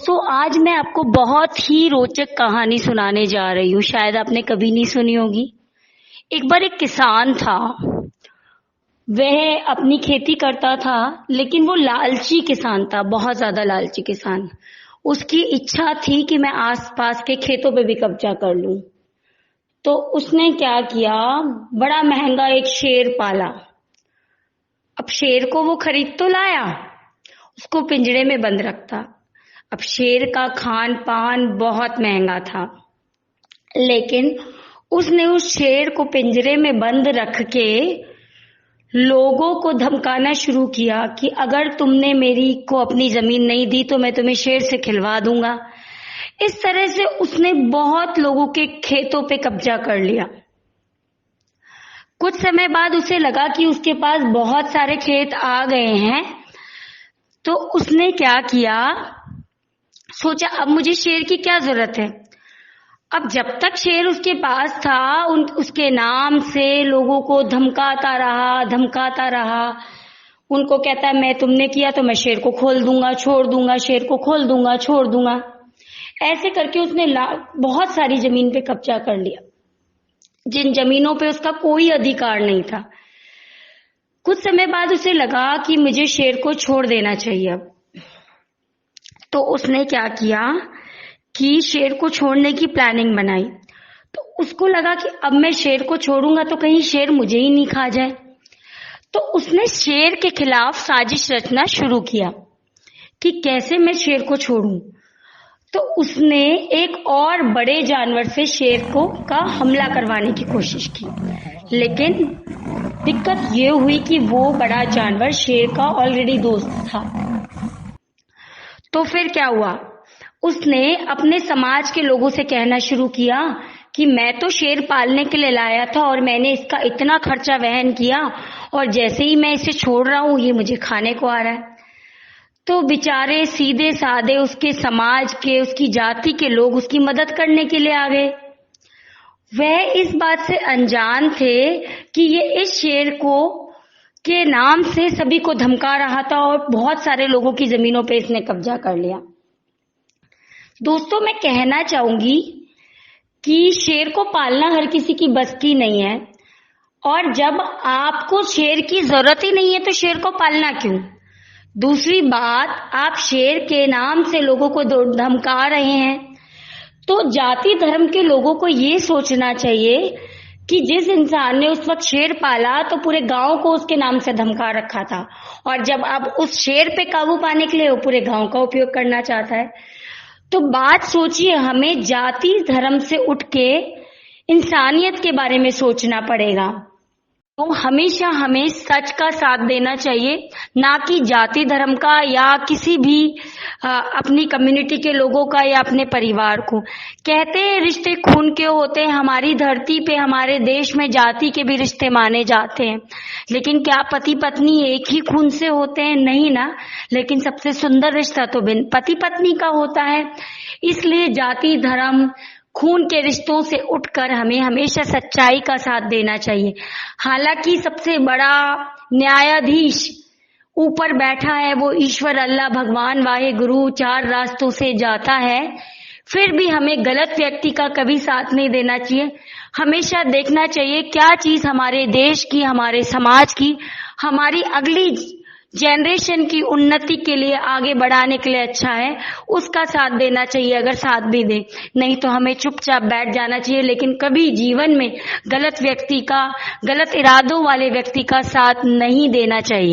दोस्तों, आज मैं आपको बहुत ही रोचक कहानी सुनाने जा रही हूँ। शायद आपने कभी नहीं सुनी होगी। एक बार एक किसान था। वह अपनी खेती करता था, लेकिन वो लालची किसान था, बहुत ज्यादा लालची किसान। उसकी इच्छा थी कि मैं आसपास के खेतों पे भी कब्जा कर लूं। तो उसने क्या किया, बड़ा महंगा एक शेर पाला। अब शेर को वो खरीद तो लाया, उसको पिंजरे में बंद रखता। अब शेर का खान पान बहुत महंगा था, लेकिन उसने उस शेर को पिंजरे में बंद रख के लोगों को धमकाना शुरू किया कि अगर तुमने मेरी को अपनी जमीन नहीं दी तो मैं तुम्हें शेर से खिलवा दूंगा। इस तरह से उसने बहुत लोगों के खेतों पे कब्जा कर लिया। कुछ समय बाद उसे लगा कि उसके पास बहुत सारे खेत आ गए हैं, तो उसने क्या किया, सोचा अब मुझे शेर की क्या जरूरत है। अब जब तक शेर उसके पास था, उसके नाम से लोगों को धमकाता रहा। उनको कहता है मैं तुमने किया तो मैं शेर को खोल दूंगा, छोड़ दूंगा, शेर को खोल दूंगा, छोड़ दूंगा। ऐसे करके उसने बहुत सारी जमीन पे कब्जा कर लिया, जिन जमीनों पे उसका कोई अधिकार नहीं था। कुछ समय बाद उसे लगा कि मुझे शेर को छोड़ देना चाहिए। अब तो उसने क्या किया कि शेर को छोड़ने की प्लानिंग बनाई। तो उसको लगा कि अब मैं शेर को छोड़ूंगा तो कहीं शेर मुझे ही नहीं खा जाए। तो उसने शेर के खिलाफ साजिश रचना शुरू किया कि कैसे मैं शेर को छोड़ूं। तो उसने एक और बड़े जानवर से शेर का हमला करवाने की कोशिश की, लेकिन दिक्कत ये हुई कि वो बड़ा जानवर शेर का ऑलरेडी दोस्त था। तो फिर क्या हुआ, उसने अपने समाज के लोगों से कहना शुरू किया कि मैं तो शेर पालने के लिए लाया था और मैंने इसका इतना खर्चा वहन किया, और जैसे ही मैं इसे छोड़ रहा हूं ये मुझे खाने को आ रहा है। तो बेचारे सीधे साधे उसके समाज के, उसकी जाति के लोग उसकी मदद करने के लिए आ गए। वह इस बात से अनजान थे कि ये इस शेर के नाम से सभी को धमका रहा था और बहुत सारे लोगों की जमीनों पे इसने कब्जा कर लिया। दोस्तों, मैं कहना चाहूंगी कि शेर को पालना हर किसी की बस की नहीं है, और जब आपको शेर की जरूरत ही नहीं है तो शेर को पालना क्यों। दूसरी बात, आप शेर के नाम से लोगों को धमका रहे हैं, तो जाति धर्म के लोगों को ये सोचना चाहिए कि जिस इंसान ने उस वक्त शेर पाला तो पूरे गांव को उसके नाम से धमका रखा था, और जब अब उस शेर पे काबू पाने के लिए वो पूरे गांव का उपयोग करना चाहता है। तो बात सोचिए, हमें जाति धर्म से उठ के इंसानियत के बारे में सोचना पड़ेगा। तो हमेशा हमें सच का साथ देना चाहिए, ना कि जाति धर्म का या किसी भी अपनी कम्युनिटी के लोगों का या अपने परिवार को। कहते हैं रिश्ते खून के होते हैं। हमारी धरती पे, हमारे देश में जाति के भी रिश्ते माने जाते हैं, लेकिन क्या पति पत्नी एक ही खून से होते हैं? नहीं ना। लेकिन सबसे सुंदर रिश्ता तो पति पत्नी का होता है। इसलिए जाति धर्म खून के रिश्तों से उठकर हमें हमेशा सच्चाई का साथ देना चाहिए। हालांकि सबसे बड़ा न्यायाधीश ऊपर बैठा है, वो ईश्वर अल्लाह भगवान वाहे गुरु 4 रास्तों से जाता है, फिर भी हमें गलत व्यक्ति का कभी साथ नहीं देना चाहिए। हमेशा देखना चाहिए क्या चीज हमारे देश की, हमारे समाज की, हमारी अगली जनरेशन की उन्नति के लिए, आगे बढ़ाने के लिए अच्छा है, उसका साथ देना चाहिए अगर साथ भी दे। नहीं तो हमें चुपचाप बैठ जाना चाहिए, लेकिन कभी जीवन में गलत व्यक्ति का, गलत इरादों वाले व्यक्ति का साथ नहीं देना चाहिए।